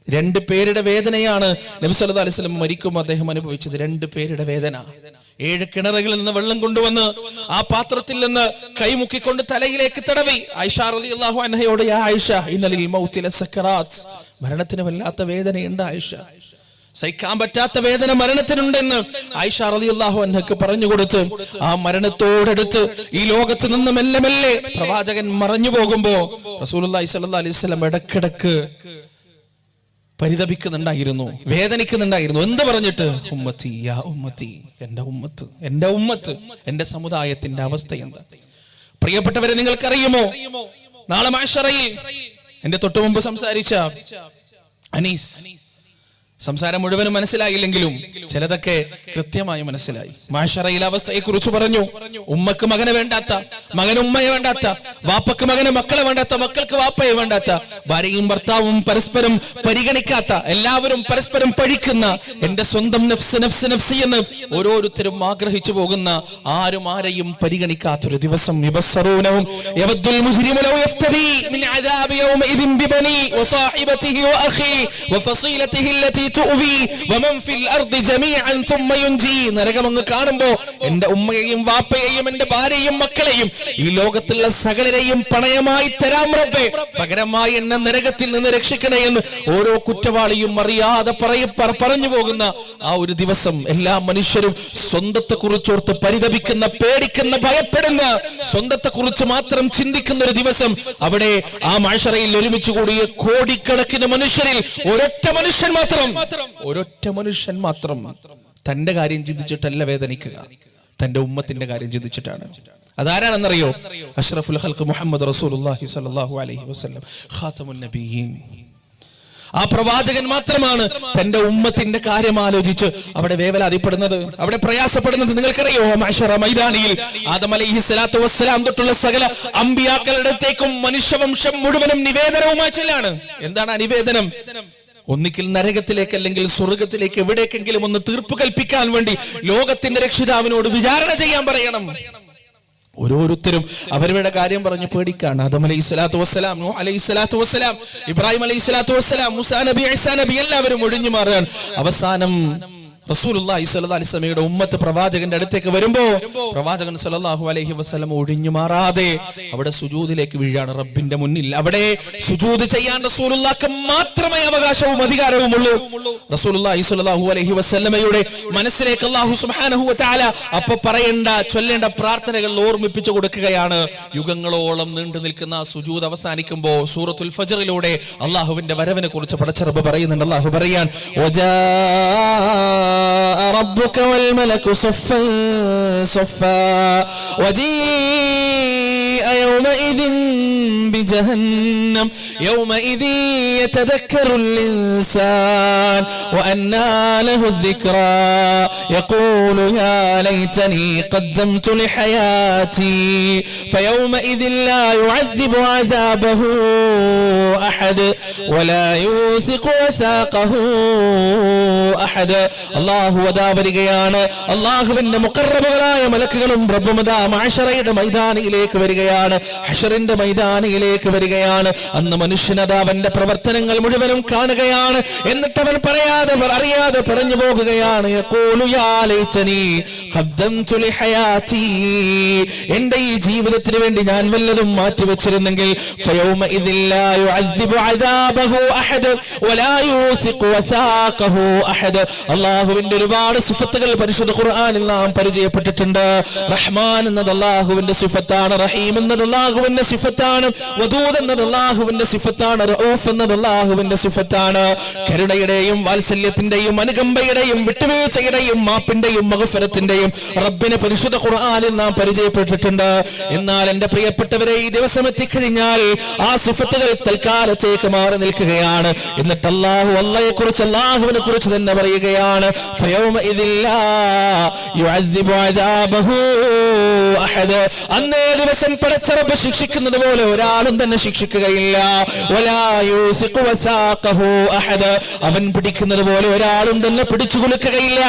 2 പേരുടെ വേദനയാണ് നബി സല്ലല്ലാഹു അലൈഹി വസല്ലം മരിക്കുമ്പോൾ അദ്ദേഹം അനുഭവിച്ചത്. 2 പേരുടെ വേദന. 7 കിണറുകളിൽ നിന്ന് വെള്ളം കൊണ്ടുവന്ന് ആ പാത്രത്തിൽ നിന്ന് കൈമുക്കിക്കൊണ്ട് തലയിലേക്ക് തടവി ആയിഷ റളിയല്ലാഹു അൻഹയോട്, യാ ആയിഷ ഇന്നലിൽ മൗതി ലസക്കറാത്ത്, മരണത്തിന് വല്ലാത്ത വേദനയുണ്ട് ആയിഷ, സഹിക്കാൻ പറ്റാത്ത വേദന മരണത്തിനുണ്ടെന്ന് ആയിഷ റളിയല്ലാഹു അൻഹക്ക് പറഞ്ഞു കൊടുത്ത് ആ മരണത്തോടടുത്ത് ഈ ലോകത്ത് നിന്ന് മെല്ലെ മെല്ലെ പ്രവാചകൻ മറഞ്ഞു പോകുമ്പോ റസൂലുള്ളാഹി സ്വല്ലല്ലാഹു അലൈഹി വസല്ലം ഇടക്കിടക്ക് പരിതപിക്കുന്നുണ്ടായിരുന്നു, വേദനിക്കുന്നുണ്ടായിരുന്നു. എന്ത് പറഞ്ഞിട്ട്? ഉമ്മത്തി യാ ഉമ്മത്തി, എന്റെ ഉമ്മത്ത്, എന്റെ ഉമ്മത്ത്, എന്റെ സമുദായത്തിന്റെ അവസ്ഥ എന്താ? പ്രിയപ്പെട്ടവരെ, നിങ്ങൾക്കറിയുമോ, നാളെ മഹ്ശറയിൽ എന്റെ തൊട്ടു മുമ്പ് സംസാരിച്ച അനീസ് സംസാരം മുഴുവനും മനസ്സിലായില്ലെങ്കിലും ചിലതൊക്കെ കൃത്യമായി മനസ്സിലായി. മഹ്ശറയിലെ അവസ്ഥയെ കുറിച്ച് പറഞ്ഞു. ഉമ്മക്ക് മകനെ വേണ്ടാത്ത, മകന് ഉമ്മയെ വേണ്ടാത്ത, വാപ്പക്ക് മകന് മക്കളെ വേണ്ടാത്ത, മക്കൾക്ക് വാപ്പയെ വേണ്ടാത്ത, ഭാര്യയും ഭർത്താവും പരസ്പരം പരിഗണിക്കാത്ത, എല്ലാവരും പരസ്പരം പഴിക്കുന്ന, എന്റെ സ്വന്തം നഫ്സ് നഫ്സ് നഫ്സ് എന്ന് ഓരോരുത്തരും ആഗ്രഹിച്ചു പോകുന്ന, ആരും ആരെയും പരിഗണിക്കാത്തൊരു ദിവസം. യബസ്സറൂനഹും യവദ്ദുൽ മുജ്രിമു ലൗ യഫ്തദി മിൻ അദാബി യൗമഇദിൻ ബിബനി വസാഹിബതിഹി വഅഖി വഫസീലതിഹി അല്ലതി തുവി വമൻ ഫിൽ അർദി ജമീഅൻ തുമ്മ യുൻജി. നരകമങ്ങ് കാണുമ്പോ എന്റെ ഉമ്മയെയും വാപ്പയെയും എന്റെ ഭാര്യയെയും മക്കളെയും ഈ ലോകത്തുള്ള സകലരെയും പണയമായി തരാം റബ്ബേ, പകരമായി എന്നെ നരകത്തിൽ നിന്ന് രക്ഷിക്കണേ എന്ന് ഓരോ കുറ്റവാളിയും അറിയാതെ പറഞ്ഞു പോകുന്ന ആ ഒരു ദിവസം, എല്ലാ മനുഷ്യരും സ്വന്തത്തെ കുറിച്ചോർത്ത് പരിതപിക്കുന്ന, പേടിക്കുന്ന, ഭയപ്പെടുന്ന, സ്വന്തത്തെ കുറിച്ച് മാത്രം ചിന്തിക്കുന്ന ഒരു ദിവസം. അവിടെ ആ മഹ്ശറയിൽ ഒരുമിച്ച് കൂടിയ കോടിക്കണക്കിന് മനുഷ്യരിൽ ഒരൊറ്റ മനുഷ്യൻ മാത്രം തന്റെ കാര്യം ചിന്തിച്ചിട്ടല്ല വേദനിക്കുക, തന്റെ ഉമ്മത്തിന്റെ കാര്യം ചിന്തിച്ചിട്ടാണ്. അതാരാണെന്നറിയോ? അഷ്റഫുൽ ഖൽഖ് മുഹമ്മദ് റസൂലുള്ളാഹി സ്വല്ലല്ലാഹു അലൈഹി വസല്ലം, ഖാതമുൻ നബിയ്യീൻ. ആ പ്രവാചകൻ മാത്രമാണ് തന്റെ ഉമ്മത്തിന്റെ കാര്യം ആലോചിച്ച് അവിടെ വേവലാതിപ്പെടുന്നത്, അവിടെ പ്രയാസപ്പെടുന്നത്. നിങ്ങൾക്കറിയോ, മഹ്ശറ മൈതാനിയിൽ ആദം അലൈഹിസ്സലാത്തു വസ്സലാം തൊട്ടുള്ള സകല അമ്പിയാക്കളുടെ അടുത്തേക്കും മനുഷ്യവംശം മുഴുവനും നിവേദനവുമായി ചെല്ലാണ്. എന്താണ് ആ നിവേദനം? ഒന്നിക്കിൽ നരകത്തിലേക്ക് അല്ലെങ്കിൽ സ്വർഗത്തിലേക്ക് എവിടേക്കെങ്കിലും ഒന്ന് തീർപ്പ് കൽപ്പിക്കാൻ വേണ്ടി ലോകത്തിന്റെ രക്ഷിതാവിനോട് വിചാരണ ചെയ്യാൻ പറയണം. ഓരോരുത്തരും അവരുടെ കാര്യം പറഞ്ഞ് പേടിക്കാണ്. ആദം അലൈഹിസ്സലാത്തു വസ്സലാം, നൂഹ് അലൈഹിസ്സലാത്തു വസ്സലാം, ഇബ്രാഹിം അലൈഹിസ്സലാത്തു വസ്സലാം, മൂസാ നബി, ഈസാ നബി, എല്ലാവരും ഒഴിഞ്ഞു മാറാൻ. അവസാനം റസൂലുള്ളാഹി സ്വല്ലല്ലാഹു അലൈഹി വസല്ലമയുടെ ഉമ്മത്ത് പ്രവാചകന്റെ അടുത്തേക്ക് വരുമ്പോ പ്രവാചകൻ സ്വല്ലല്ലാഹു അലൈഹി വസല്ലം ഒഴിഞ്ഞു മാറാതെ അവിടെ സുജൂദിലേക്ക് വീഴാണ് റബ്ബിന്റെ മുന്നിൽ. അവിടെ സുജൂദ് ചെയ്യാൻ റസൂലുള്ളാഹിക്ക് മാത്രമേ അവകാശവും അധികാരവും ഉള്ളൂ. റസൂലുള്ളാഹി സ്വല്ലല്ലാഹു അലൈഹി വസല്ലമയുടെ മനസ്സിലേക്ക് അല്ലാഹു സുബ്ഹാനഹു വ തആല അപ്പൊ പറയേണ്ട, ചൊല്ലേണ്ട പ്രാർത്ഥനകൾ ഓർമ്മിപ്പിച്ചു കൊടുക്കുകയാണ്. യുഗങ്ങളോളം നീണ്ടു നിൽക്കുന്ന സുജൂദ് അവസാനിക്കുമ്പോ സൂറത്തുൽ ഫജ്റിലൂടെ അല്ലാഹുവിന്റെ വരവിനെ കുറിച്ച് പടച്ച റബ്ബ് പറയുന്നുണ്ട്. അല്ലാഹു പറയാൻ, ربك والملك صفا صفا وجيء يومئذ بجهنم يومئذ يتذكر الإنسان وأنى له الذكرى يقول يا ليتني قدمت لحياتي فيومئذ لا يعذب عذابه أحد ولا يوثق وثاقه أحد. അല്ലാഹു അതാ വരികയാണ്. അല്ലാഹുവിന്റെ മുഖറബുകളായ മലക്കുകളും റബ്ബും അതാ മഹ്ശറയുടെ മൈതാനിയിലേക്ക് വരികയാണ്, ഹശ്റിന്റെ മൈതാനിയിലേക്ക് വരികയാണ്. അന്ന് മനുഷ്യനതാ അവന്റെ പ്രവർത്തനങ്ങൾ മുഴുവനും കാണുകയാണ്. എന്നിട്ട് അവൻ അറിയാതെ പറഞ്ഞു പോകുകയാണ്, യഖൂലു യാ ലൈതനി ഖദ്ദംതു ലിഹയാതി, എന്റെ ഈ ജീവിതത്തിന് വേണ്ടി ഞാൻ വല്ലതും മാറ്റിവെച്ചിരുന്നെങ്കിൽ ഫയൗമഇദിൻ ലാ യുഅദ്ദിബു അദാബഹു അഹദ് വലാ യൂസിഖു വസാഖഹു അഹദ്. അല്ലാഹുവിന്റെ ഒരുപാട് സിഫത്തുകൾ പരിശുദ്ധ ഖുർആനിൽ നാം പരിചയപ്പെട്ടിട്ടുണ്ട്. റഹ്മാൻ എന്നത് അല്ലാഹുവിന്റെ സിഫത്താണ്, റഹീം എന്നത് അല്ലാഹുവിന്റെ സിഫത്താണ്, വദൂദ് എന്നത് അല്ലാഹുവിന്റെ സിഫത്താണ്, റഊഫ് എന്നത് അല്ലാഹുവിന്റെ സിഫത്താണ്. കരുണയുടെയും വാത്സല്യത്തിന്റെയും അനുകമ്പയുടെയും വിട്ടുവീഴ്ചയുടെയും മാപ്പിന്റെയും മഗ്ഫിറത്തിന്റെയും റബ്ബിനെ പരിശുദ്ധ ഖുർആനിൽ നാം പരിചയപ്പെട്ടിട്ടുണ്ട്. എന്നാൽ എന്റെ പ്രിയപ്പെട്ടവരെ, ഈ ദിവസം എത്തിക്കഴിഞ്ഞാൽ ആ സിഫത്തുകൾ തൽക്കാലത്തേക്ക് മാറി നിൽക്കുകയാണ്. എന്നിട്ട് അല്ലാഹുവിനെ കുറിച്ച് തന്നെ പറയുകയാണ്, അന്നേ ദിവസം പടച്ച റബ്ബ് ശിക്ഷിക്കുന്നത് പോലെ ഒരാളും തന്നെ ശിക്ഷിക്കുകയില്ല. വലാ യൂസിഖു വസാഖഹു അഹദ്, അവൻ പിടിക്കുന്നത് പോലെ ഒരാളും തന്നെ പിടിച്ചു കുലുക്കുകയില്ല.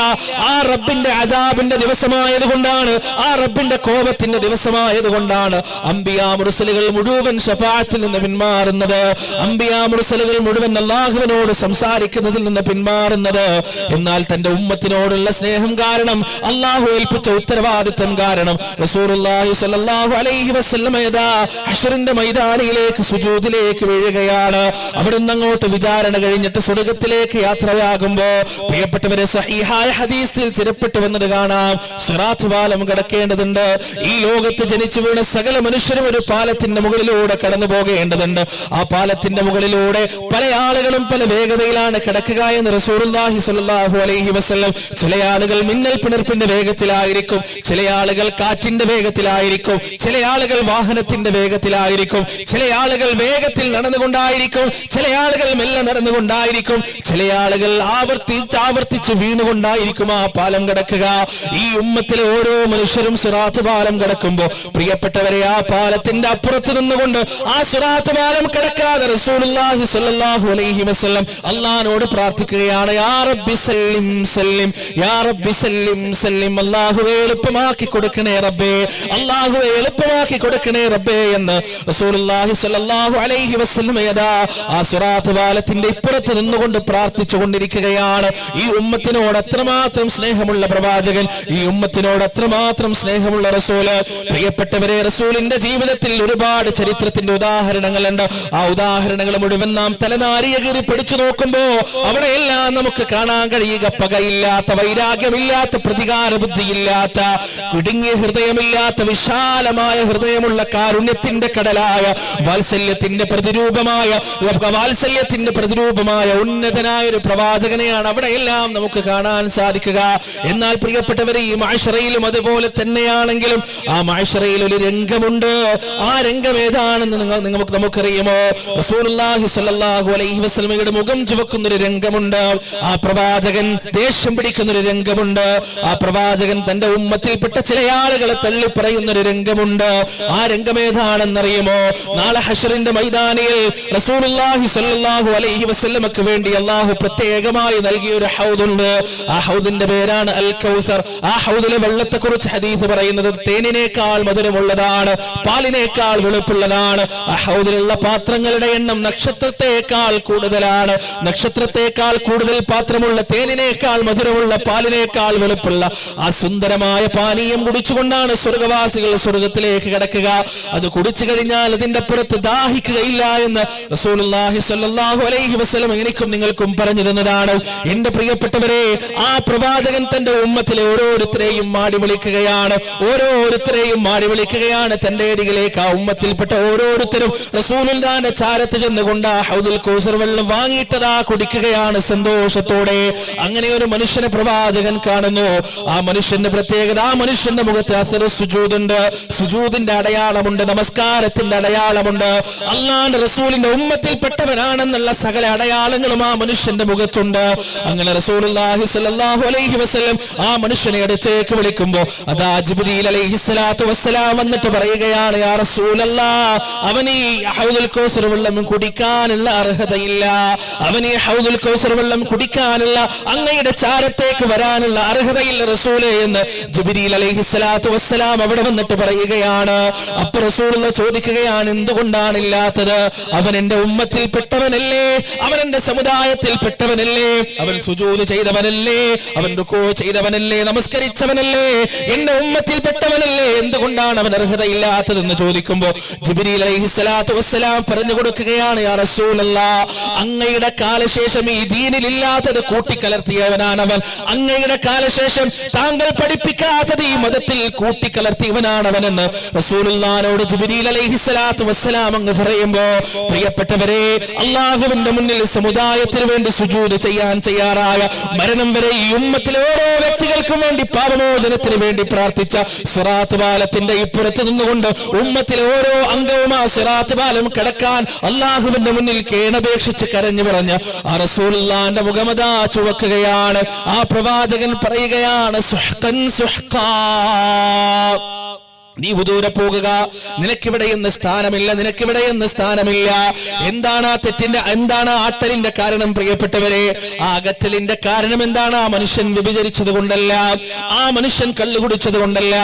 ആ റബ്ബിന്റെ അദാബിന്റെ ദിവസമായതുകൊണ്ടാണ്, ആ റബ്ബിന്റെ കോപത്തിന്റെ ദിവസമായതുകൊണ്ടാണ് അംബിയാ മുർസലുകൾ മുഴുവൻ ശഫാഅത്തിൽ നിന്ന് പിന്മാറുന്നത്, അംബിയാ മുർസലുകൾ മുഴുവൻ അല്ലാഹുവിനോട് സംസാരിക്കുന്നതിൽ നിന്ന് പിന്മാറുന്നത്. എന്നാൽ തന്റെ ഉമ്മത്തിനോടുള്ള സ്നേഹം കാരണം, അല്ലാഹു ഏൽപ്പിച്ച ഉത്തരവാദിത്വം കാരണം റസൂലുള്ളാഹി സ്വല്ലല്ലാഹു അലൈഹി വസല്ലം ഹശ്റിന്റെ മൈതാനിയിലേക്ക് സുജൂദിലേക്ക് വീഴുകയാണ്. അവിടുന്ന് അങ്ങോട്ട് വിചാരണ കഴിഞ്ഞിട്ട് സ്വർഗ്ഗത്തിലേക്ക് യാത്രയാകുമ്പോ പ്രിയപ്പെട്ടവരെ സഹീഹായ ഹദീസിൽ ചിരപ്പെട്ടു വന്നത് കാണാം. സിറാത്ത് പാലം കടക്കേണ്ടതുണ്ട്. ഈ ലോകത്ത് ജനിച്ചു വീണ സകല മനുഷ്യരും ഒരു പാലത്തിന്റെ മുകളിലൂടെ കടന്നു പോകേണ്ടതുണ്ട്. ആ പാലത്തിന്റെ മുകളിലൂടെ പല ആളുകളും പല വേഗതയിലാണ് കിടക്കുക എന്ന് റസൂലുള്ളാഹി സ്വല്ലല്ലാഹു അലൈഹി വസല്ലം. ചില ആളുകൾ മിന്നൽ പിണർപ്പിന്റെ വേഗത്തിലായിരിക്കും, ചില ആളുകൾ കാറ്റിന്റെ വേഗത്തിലായിരിക്കും, ചില ആളുകൾ വാഹനത്തിന്റെ വേഗത്തിലായിരിക്കും, ചില ആളുകൾ വേഗത്തിൽ നടന്നുകൊണ്ടായിരിക്കും, ചില ആളുകൾ മെല്ലെ നടന്നുകൊണ്ടായിരിക്കും, ചില ആളുകൾ ആവർത്തിച്ച് വീണുകൊണ്ടായിരിക്കും ആ പാലം കടക്കുക. ഈ ഉമ്മത്തിലെ ഓരോ മനുഷ്യരും സിറാത്ത് പാലം കടക്കുമ്പോ പ്രിയപ്പെട്ടവരെ ആ പാലത്തിന്റെ അപ്പുറത്ത് നിന്നുകൊണ്ട് ആ സിറാത്ത് പാലം കടക്കാതെ റസൂലുള്ളാഹി സ്വല്ലല്ലാഹു അലൈഹി വസല്ലം അല്ലാഹുവോട് പ്രാർത്ഥിക്കുകയാണ്, യാ റബ്ബി സല്ലിം സല്ലിം, യാ റബ്ബി സല്ലിം സല്ലിം, അല്ലാഹുവേ എളുപ്പമാക്കി കൊടുക്കണേ റബ്ബേ, അല്ലാഹുവേ എളുപ്പമാക്കി കൊടുക്കണേ റബ്ബേ എന്ന് റസൂലുള്ളാഹി സ്വല്ലല്ലാഹു അലൈഹി വസല്ലം ആ സിറാത്ത് പാലത്തിന്റെ ഇപ്പുറത്ത് നിന്നുകൊണ്ട് പ്രാർത്ഥിച്ചു കൊണ്ടിരിക്കുകയാണ്. ഈ ഉമ്മത്തിനോട് അത്രമാത്രം സ്നേഹമുള്ള പ്രവാചകൻ, ഈ ഉമ്മത്തിനോട് അത്രമാത്രം സ്നേഹമുള്ള റസൂല്. പ്രിയപ്പെട്ടവരെ, റസൂലിന്റെ ജീവിതത്തിൽ ഒരുപാട് ചരിത്രത്തിന്റെ ഉദാഹരണങ്ങളുണ്ട്. ആ ഉദാഹരണങ്ങൾ മുഴുവൻ നാം തലനാരിയ കീറി പഠിച്ചു നോക്കുമ്പോ അവിടെയെല്ലാം നമുക്ക് കാണാൻ കഴിയുക പകയില്ലാത്ത, വൈരാഗ്യമില്ലാത്ത, പ്രതികാര ബുദ്ധിയില്ലാത്ത, ഇടുങ്ങിയ ഹൃദയമില്ലാത്ത, വിശാലമായ ഹൃദയമുള്ള കാരുണ്യത്തിന്റെ കടലായ വാത്സല്യത്തിന്റെ പ്രതിരൂപമായ ഉന്നതനായ ഒരു പ്രവാചകനെയാണ് അവിടെയെല്ലാം നമുക്ക് കാണാൻ സാധിക്കുക. എന്നാൽ പ്രിയപ്പെട്ടവരെ, ഈ മഅ്ശറയിലും അതുപോലെ തന്നെയാണെങ്കിലും ആ മഅ്ശറയിൽ ഒരു രംഗമുണ്ട്. ആ രംഗം ഏതാണെന്ന് നമുക്കറിയുമോ? റസൂലുള്ളാഹി സ്വല്ലല്ലാഹു അലൈഹി വസല്ലമയുടെ മുഖം ചുവക്കുന്ന ഒരു രംഗമുണ്ട്. ആ പ്രവാചകൻ ദേഷ്യം പിടിക്കുന്ന ഒരു രംഗമുണ്ട്. ആ പ്രവാചകൻ തന്റെ ഉമ്മത്തിൽപ്പെട്ട ചില ആളുകളെ തള്ളിപ്പറയുന്ന ഒരു രംഗമുണ്ട്. ആ രംഗം ഏതാണെന്നറിയുമോ? നാളെ ഹശ്റിന്റെ മൈതാനിയിൽ റസൂലുള്ളാഹി സ്വല്ലല്ലാഹു അലൈഹി വസല്ലമക്ക് വേണ്ടി അല്ലാഹു പ്രത്യേകമായി നൽകിയ ഒരു ഹൗദുണ്ട്. ആ ഹൗദിന്റെ പേരാണ് അൽ കൗസർ. ആ ഹൗദിലെ വെള്ളത്തെ കുറിച്ച് ഹദീസ് പറയുന്നത് തേനിനേക്കാൾ മധുരമുള്ളതാണ്, പാലിനേക്കാൾ വെളുപ്പുള്ളതാണ്. ആ ഹൗദിലുള്ള പാത്രങ്ങളുടെ എണ്ണം നക്ഷത്രത്തെക്കാൾ കൂടുതലാണ്. നക്ഷത്രത്തെക്കാൾ കൂടുതൽ പാത്രമുള്ള, തേനിനേക്കാൾ മധുരമുള്ള, പാലിനേക്കാൾ വെളുപ്പുള്ള ആ സുന്ദരമായ പാനീയം കുടിച്ചുകൊണ്ടാണ് സ്വർഗവാസികൾ സ്വർഗത്തിലേക്ക് കടക്കുക. അത് കുടിച്ചു കഴിഞ്ഞാൽ അതിന്റെ പുറത്ത് ദാഹിക്കുകയില്ല എന്ന് റസൂലുള്ളാഹി സ്വല്ലല്ലാഹു അലൈഹി വസല്ലം എനിക്കും നിങ്ങൾക്കും പറഞ്ഞു തന്നതാണ്. എന്റെ പ്രിയപ്പെട്ടവരെ, ആ പ്രവാചകൻ തന്റെ ഉമ്മത്തിലെ ഓരോരുത്തരെയും മാടി വിളിക്കുകയാണ് തന്റെ അരികിലേക്ക്. ആ ഉമ്മത്തിൽപ്പെട്ട ഓരോരുത്തരും റസൂലുള്ളാഹിന്റെ ചാരത്ത് ചെന്നുകൊണ്ട് ആ ഹൗദുൽ കൗസർ വെള്ളം വാങ്ങിയിട്ടതാ കുടിക്കുകയാണ് സന്തോഷത്തോടെ. അങ്ങനെ ഒരു മനുഷ്യനെ പ്രവാചകൻ കാണുന്നു. ആ മനുഷ്യന്റെ പ്രത്യേകത, ആ മനുഷ്യന്റെ മുഖത്ത് അഥർ സുജൂദുണ്ട്, സുജൂദിന്റെ അടയാളമുണ്ട്, നമസ്കാരത്തിന്റെ അടയാളമുണ്ട്. അല്ലാഹുവിന്റെ റസൂലിന്റെ ഉമ്മത്തിൽപ്പെട്ടവനാണെന്നുള്ള സകല അടയാളങ്ങളും ആ മനുഷ്യന്റെ മുഖത്തുണ്ട്. അങ്ങനെ റസൂലുള്ളാഹി സ്വല്ലല്ലാഹു അലൈഹി വസല്ലം ആ മനുഷ്യനെ അടുത്തേക്ക് വിളിക്കുമ്പോ അതാ ജിബ്രീൽ അലൈഹിസ്സലാത്തു വസ്സലാം വന്നിട്ട് പറയുകയാണ്, യാ റസൂലല്ലാഹ്, അവന് ഈ ഹൗദുൽ കൗസർ വെള്ളം കുടിക്കാനുള്ള അർഹതയില്ല, അവന് ഈ ഹൗദുൽ കൗസർ വെള്ളം കുടിക്കാനുള്ള, അങ്ങയുടെ ചാരത്തേക്ക് വരാനുള്ള അർഹതയില്ല റസൂലേ എന്ന് ജിബ്രീൽ അലൈഹിസ്സലാത്തു വസ്സലാം അവിടെ വന്നിട്ട് പറയുകയാണ്. അപ്പോൾ റസൂലുള്ള ചോദിക്കുകയാണ്, എന്തുകൊണ്ടാണ് ഇല്ലാത്തത്? അവൻ എന്റെ ഉമ്മത്തിൽപ്പെട്ടവനല്ലേ, അവൻ എന്റെ സമുദായത്തിൽപ്പെട്ടവനല്ലേ, അവൻ സുജൂദ് ചെയ്തവനല്ലേ, അവൻ റുകൂ ചെയ്തവനല്ലേ, നമസ്കരിച്ചവനല്ലേ, എന്റെ ഉമ്മത്തിൽപ്പെട്ടവനല്ലേ, എന്തുകൊണ്ടാണ് അവൻ അർഹതയില്ലാത്തതെന്ന് ചോദിക്കുമ്പോൾ ജിബ്രീൽ അലൈഹിസ്സലാത്തു വസ്സലാം പറഞ്ഞു കൊടുക്കുകയാണ്, യാ റസൂലല്ലാഹ്, അങ്ങയുടെ കാലശേഷം ഈ ദീനിലില്ലാത്തത് കൂട്ടിക്കലർത്തിയവനാണവൻ, അങ്ങയുടെ കാലശേഷം താങ്കൾ പഠിപ്പിക്കാത്തത് ഈ മതത്തിൽ കൂട്ടിക്കലർത്തിയവനാണവനെന്ന് റസൂലുള്ളാഹിനോട് ജിബ്രീൽ അലൈഹിസ്സലാത്തു വസ്സലാം അങ്ങ് പറയുമ്പോ പ്രിയപ്പെട്ടവരെ, അല്ലാഹുവിന്റെ മുന്നിൽ സമുദായത്തിന് വേണ്ടി സുജൂദ് ചെയ്യാൻ തയ്യാറായ, മരണം വരെ ഈ ഉമ്മത്തിലെ ഓരോ വ്യക്തികൾക്കും വേണ്ടി പാപമോചനത്തിന് വേണ്ടി പ്രാർത്ഥിച്ച, സിറാത്ത് പാലത്തിന്റെ ഇപ്പുറത്ത് നിന്നുകൊണ്ട് ഉമ്മത്തിലെ ഓരോ അംഗവും ആ സിറാത്ത് പാലം കടക്കാൻ അല്ലാഹുവിന്റെ മുന്നിൽ കേണപേക്ഷിച്ച് കരഞ്ഞു പറഞ്ഞ് ആ റസൂലുള്ളാഹിന്റെ മുഖമതാ ചുവക്കുകയാണ്. ആ പ്രവാചകൻ പറയുകയാണ്, സുഹ്ഖൻ സുഹ്ഖാ, നീ ദൂരെ പോകുക, നിനക്കിവിടെ എന്ന് സ്ഥാനമില്ല, നിനക്കിവിടെ എന്ന് സ്ഥാനമില്ല. എന്താണ് ആ തെറ്റിന്റെ, എന്താണ് ആട്ടലിന്റെ കാരണം പ്രിയപ്പെട്ടവരെ? ആ അകറ്റലിന്റെ കാരണം എന്താണ്? ആ മനുഷ്യൻ വ്യഭിചരിച്ചത് കൊണ്ടല്ല, ആ മനുഷ്യൻ കള്ളു കുടിച്ചത് കൊണ്ടല്ല,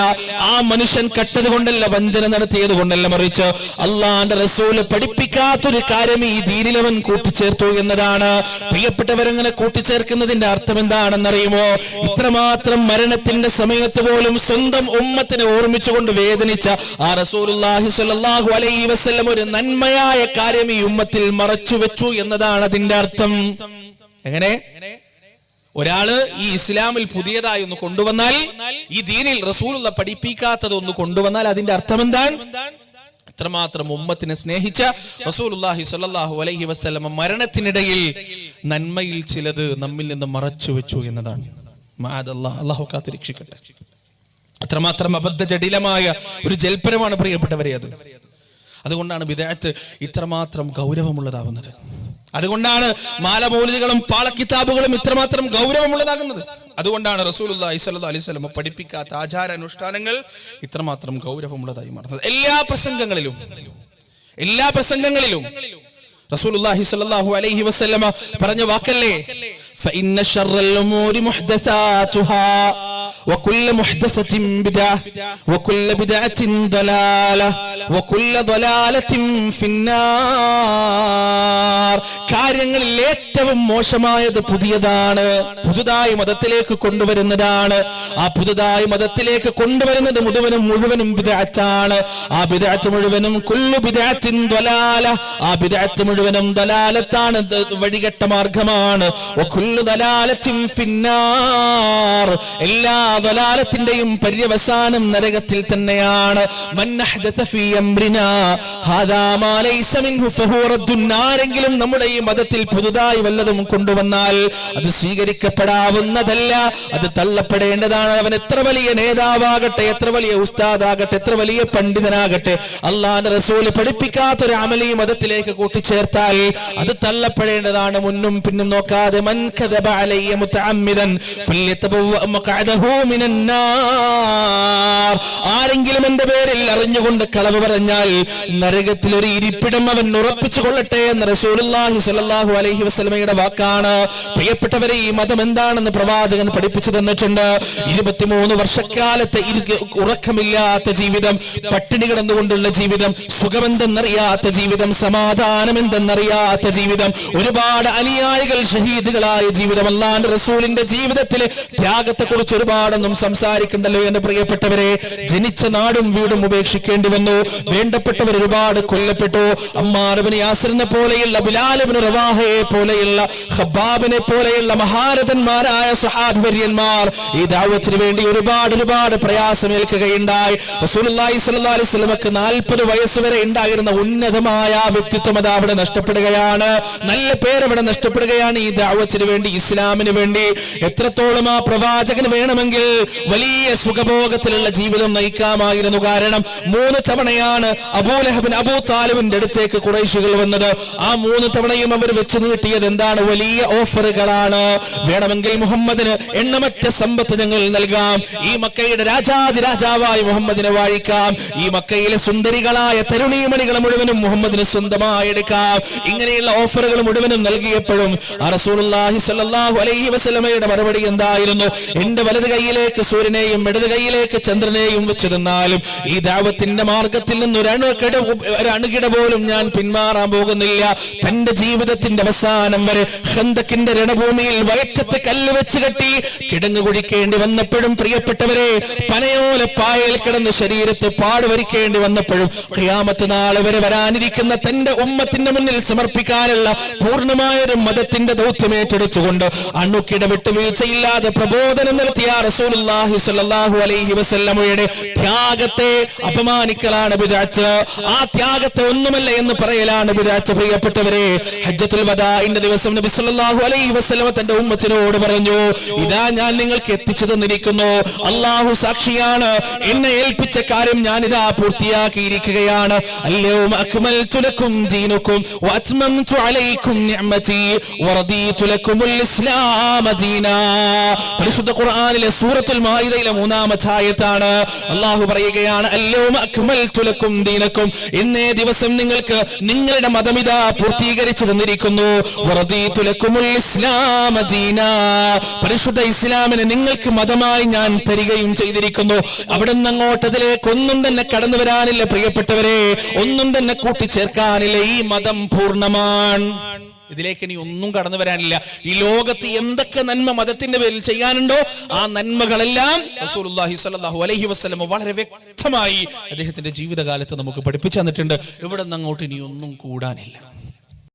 ആ മനുഷ്യൻ കട്ടത് കൊണ്ടല്ല, വഞ്ചന നടത്തിയത് കൊണ്ടല്ല, മറിച്ച് അള്ളാന്റെ റസൂല് പഠിപ്പിക്കാത്തൊരു കാര്യം ഈ ദീനിൽ അവൻ കൂട്ടിച്ചേർത്തു എന്നതാണ്. പ്രിയപ്പെട്ടവരങ്ങനെ കൂട്ടിച്ചേർക്കുന്നതിന്റെ അർത്ഥം എന്താണെന്നറിയുമോ? ഇത്രമാത്രം മരണത്തിന്റെ സമയത്ത് പോലും സ്വന്തം ഉമ്മത്തിനെ ഓർമ്മിച്ചുകൊണ്ട് വേദനിച്ച ആ റസൂലുള്ളാഹി സ്വല്ലല്ലാഹു അലൈഹി വസല്ലം ഒരു നന്മയായ കാര്യം ഈ ഉമ്മത്തിൽ മറച്ചു വെച്ചു എന്നതാണ് അതിന്റെ അർത്ഥം. എങ്ങനെ? ഒരാള് ഈ ഇസ്ലാമിൽ പുതിയതായി ഒന്ന് കൊണ്ടുവന്നാൽ, ഈ ദീനിൽ റസൂലുള്ള പഠിപ്പിക്കാത്തത് ഒന്ന് കൊണ്ടുവന്നാൽ അതിന്റെ അർത്ഥം എന്താണ്? ഇത്രമാത്രം ഉമ്മത്തിനെ സ്നേഹിച്ച റസൂലുള്ളാഹി സ്വല്ലല്ലാഹു അലൈഹി വസല്ലം മരണത്തിനിടയിൽ നന്മയിൽ ചിലത് നമ്മിൽ നിന്ന് മറച്ചു വെച്ചു എന്നതാണ്. മഅദല്ലാഹ്, അല്ലാഹു കാത്ത് രക്ഷിക്കട്ടെ. അത്രമാത്രം അബദ്ധജടിലമായ ഒരു ജൽപ്പനമാണ് പ്രിയപ്പെട്ടവരെ അത്. അതുകൊണ്ടാണ് ബിദ്അത്ത് ഇത്രമാത്രം ഗൗരവമുള്ളതാവുന്നത്. അതുകൊണ്ടാണ് മാലമൗലിദുകളും പാളക്കിതാബുകളും ഇത്രമാത്രം ഗൗരവമുള്ളതാകുന്നത്. അതുകൊണ്ടാണ് റസൂലുള്ളാഹി സ്വല്ലല്ലാഹു അലൈഹി വസല്ലം പഠിപ്പിക്കാത്ത ആചാരാനുഷ്ഠാനങ്ങൾ ഇത്രമാത്രം ഗൗരവമുള്ളതായി മാറുന്നത്. എല്ലാ പ്രസംഗങ്ങളിലും റസൂലുള്ളാഹി സ്വല്ലല്ലാഹു അലൈഹി വസല്ലം പറഞ്ഞ വാക്കല്ലേ, ഫഇന്ന ശർറൽ ഉമൂരി മുഹ്ദസാതുഹാ വകുല്ല മുഹ്ദസത്തിൻ ബിദ്അ വകുല്ല ബിദ്അത്തിൻ ദലാല വകുല്ല ദലാലത്തിൻ ഫിന്നാർ. കാര്യങ്ങളിൽ ഏറ്റവും മോശമായത് പുതിയതാണ്, പുതുതായി മതത്തിലേക്ക് കൊണ്ടുവരുന്നതാണ്. ആ പുതുതായി മതത്തിലേക്ക് കൊണ്ടുവരുന്നത് മുഴുവനും ബിദ്അത്താണ്. ആ ബിദ്അത്ത് മുഴുവനും കുല്ലു ബിദ്അത്തിൻ ദലാല, ആ ബിദ്അത്ത് മുഴുവനും ദലാലത്താണ്, വഴികെട്ട മാർഗമാണ്. വകുല്ലു ദലാലത്തിൻ ഫിന്നാർ, എല്ലാ ദലാലത്തിന്റെയും പര്യവസാനം നരകത്തിൽ തന്നെയാണ്. മൻ അഹ്ദത ഫീ അംരിനാ ഹാദാ മാ ലൈസ മിൻഹു ഫഹുവ റദ്ദുൻ. ആരെങ്കിലും നമ്മുടെ ഈ മതത്തിൽ പുതുതായി വല്ലതും കൊണ്ടുവന്നാൽ അത് സ്വീകരിക്കപ്പെടാവുന്നതല്ല, അത് തള്ളപ്പെടേണ്ടതാണ്. അവൻ എത്ര വലിയ നേതാവാകട്ടെ, എത്ര വലിയ ഉസ്താദാകട്ടെ, എത്ര വലിയ പണ്ഡിതനാകട്ടെ, അല്ലാഹുവിന്റെ റസൂൽ പഠിപ്പിക്കാത്തൊരു അമലി മതത്തിലേക്ക് കൂട്ടിച്ചേർത്താൽ അത് തള്ളപ്പെടേണ്ടതാണ്, മുന്നും പിന്നും നോക്കാതെ. മൻ കദബ അലയ്യ മുതഅമ്മിദൻ ഫല്യതബവ്വ മഖഅദഹു മിനൻ നാർ. ആരെങ്കിലും എന്റെ പേരിൽ അറിഞ്ഞുകൊണ്ട് കളവ് പറഞ്ഞാൽ നരകത്തിൽ ഒരു ഇരിപ്പിടം അവൻ ഉറപ്പിച്ചു കൊള്ളട്ടെ എന്ന് റസൂലുള്ളാഹി സ്വല്ലല്ലാഹു അലൈഹി വസല്ലമയുടെ വാക്കാണ്. പ്രിയപ്പെട്ടവരെ, ഈ മതം എന്താണെന്ന് പ്രവാചകൻ പഠിപ്പിച്ചു തന്നിട്ടുണ്ട്. 23 വർഷക്കാലത്തെ ഉറക്കമില്ലാത്ത ജീവിതം, പട്ടിണി കിടന്നുകൊണ്ടുള്ള ജീവിതം, സുഖമെന്തെന്നറിയാത്ത ജീവിതം, സമാധാനം എന്തെന്നറിയാത്ത ജീവിതം, ഒരുപാട് അനുയായികൾ ഷഹീദുകളായ ജീവിതം. അല്ലാഹുവിന്റെ റസൂലിന്റെ ജീവിതത്തിലെ ത്യാഗത്തെ കുറിച്ച് ഒരുപാടൊന്നും സംസാരിക്കണ്ടല്ലോ എന്റെ പ്രിയപ്പെട്ടവരെ. ജനിച്ച നാടും വീടും ഉപേക്ഷിക്കേണ്ടി വന്നു, വേണ്ടപ്പെട്ടവർ ഒരുപാട് കൊല്ലപ്പെട്ടു. അമ്മാർ ഇബ്നു യാസിറിനെ പോലെയുള്ള, ബിലാൽ ഇബ്നു റവാഹയെ പോലെയുള്ള, ഖബ്ബാബിനെ പോലെയുള്ള മഹാരഥന്മാരായ സ്വഹാബിവര്യന്മാർ ഈ ദഅവത്തിന് വേണ്ടി ഒരുപാട് പ്രയാസമേൽക്കുകയുണ്ടായി. റസൂലുള്ളാഹി സ്വല്ലല്ലാഹു അലൈഹി വസല്ലമക്ക് 40 വയസ്സ് വരെ ഉണ്ടായിരുന്ന ഉന്നതമായ വ്യക്തിത്വം അത് അവിടെ നഷ്ടപ്പെടുകയാണ്, നല്ല പേര് അവിടെ നഷ്ടപ്പെടുകയാണ്. ഈ ദഅവത്തിന് വേണ്ടി, ഇസ്ലാമിന് വേണ്ടി എത്രത്തോളം ആ പ്രവാചകന് വേണമെങ്കിൽ വലിയ സുഖഭോഗത്തിലുള്ള ജീവിതം നയിക്കാമായിരുന്നു. കാരണം 3 തവണയാണ് അബൂലഹബിൻ അബൂ താലിബിന്റെ അടുത്തേക്ക് ഖുറൈശികൾ വന്നത്. ആ 3 തവണയും അവർ വെച്ച് നീട്ടിയത് എന്താണ്? വലിയ ഓഫറുകളാണ്. വേണമെങ്കിൽ മുഹമ്മദിന് എണ്ണമറ്റ സമ്പത്ത് ഞങ്ങൾ നൽകാം, ഈ മക്കയുടെ രാജാതിരാജാവായ മുഹമ്മദിനെ വാഴിക്കാം, ഈ മക്കയിലെ സുന്ദരികളായ തരുണീമണികളെ മുഴുവനും മുഹമ്മദിന് സ്വന്തമായി എടുക്കാം. ഇങ്ങനെയുള്ള ഓഫറുകൾ മുഴുവനും നൽകിയപ്പോഴും റസൂലുള്ളാഹി സ്വല്ലല്ലാഹു അലൈഹി വസല്ലമയുടെ മറുപടി എന്തായിരുന്നു? എന്റെ വലത് കൈയിലേക്ക് സൂര്യനെയും ഇടത് കൈയിലേക്ക് ചന്ദ്രനെയും വെച്ചു തന്നാലും ഈ ദഅവത്തിന്റെ മാർഗത്തിൽ നിന്ന് ഒരു അണുകിട പോലും ഞാൻ പിന്മാറാൻ പോകുന്നില്ല. തന്റെ ജീവിതത്തിന്റെ അവസാനം വരെ ഖന്തക്കിന്റെ രണഭൂമിയിൽ വയറ്റത്തെ കല്ല് വെച്ച് കെട്ടി കിടങ്ങു കുടിക്കേണ്ടി വന്നപ്പോഴും, പ്രിയപ്പെട്ടവരെ, പനയോല പായൽ കിടന്ന് ശരീരത്തെ പാടുവരിക്കേണ്ടി വന്നപ്പോഴും, ഖിയാമത്ത് നാൾ വരെ വരാനിരിക്കുന്ന തന്റെ ഉമ്മത്തിന്റെ മുന്നിൽ സമർപ്പിക്കാനുള്ള പൂർണ്ണമായ ഒരു മതത്തിന്റെ ദൗത്യം ഏറ്റെടുത്തുകൊണ്ട് അണുക്കിട വിട്ടുവീഴ്ചയില്ലാതെ പ്രബോധനം നടത്തിയ റസൂലുള്ളാഹി സ്വല്ലല്ലാഹു അലൈഹി വസല്ലമയുടെ ത്യാഗത്തെ അപമാനിക്കലാണ് ബിദ്അത്ത്. ആ ത്യാഗത്തെ ഒന്നുമല്ല എന്ന് പറയലാണ് ബിദ്അത്ത്. പ്രിയപ്പെട്ടവരെ, ഹജ്ജത്തുൽ വദാഇന്റെ ദിവസം നബി സല്ലല്ലാഹു അലൈഹി വസല്ലമ തന്റെ ഉമ്മത്തിനോട് പറഞ്ഞു, ഇതാ ഞാൻ നിങ്ങൾക്ക് എത്തിച്ചു തന്നിരിക്കുന്നു, അല്ലാഹു സാക്ഷിയാണ്, എന്നെ ഏൽപ്പിച്ച കാര്യം ഞാനിതാ പൂർത്തിയാക്കിയിരിക്കുകയാണ്. അൽയൗമ അക്മൽതു ലക്കും ദീനക്കും വഅത്മംതു അലൈക്കും നിഅമതി വറദീതു ലക്കുമുൽ ഇസ്ലാമ ദീനാ. പരിശുദ്ധ ഖുർആനിലെ സൂറത്തുൽ മാഇദയിലെ 3-ാമത്തെ ആയത്താണ്. അല്ലാഹു പറയുകയാണ്, അൽയൗമ അക്മൽതു ലക്കും ദീനക്കും, ഇന്നേ ദിവസം നിങ്ങൾക്ക് നിങ്ങളുടെ മതമിതാ പൂർത്തീകരിച്ചു തന്നിരിക്കുന്നു. വറദീതു ലക്കുമുൽ ഇസ്ലാമ ദീനാ, പരിശുദ്ധ ഇസ്ലാമിനെ നിങ്ങൾക്ക് മതമായി ഞാൻ തരികയും ചെയ്തിരിക്കുന്നു. അവിടെ നിന്ന് അങ്ങോട്ട് അതിലേക്ക് ഒന്നും തന്നെ കടന്നു വരാനില്ല പ്രിയപ്പെട്ടവരെ, ഒന്നും തന്നെ കൂട്ടിച്ചേർക്കാനില്ല. ഈ മതം പൂർണ്ണമാണ്. ഇതിലേക്ക് ഇനി ഒന്നും കടന്നു വരാനില്ല. ഈ ലോകത്ത് എന്തൊക്കെ നന്മ മതത്തിന്റെ പേരിൽ ചെയ്യാനുണ്ടോ ആ നന്മകളെല്ലാം റസൂലുള്ളാഹി സ്വല്ലല്ലാഹു അലൈഹി വസല്ലം വളരെ വ്യക്തമായി അദ്ദേഹത്തിന്റെ ജീവിതകാലത്ത് നമുക്ക് പഠിപ്പിച്ചു തന്നിട്ടുണ്ട്. ഇവിടെ നിന്ന് അങ്ങോട്ട് ഇനി ഒന്നും കൂടാനില്ല.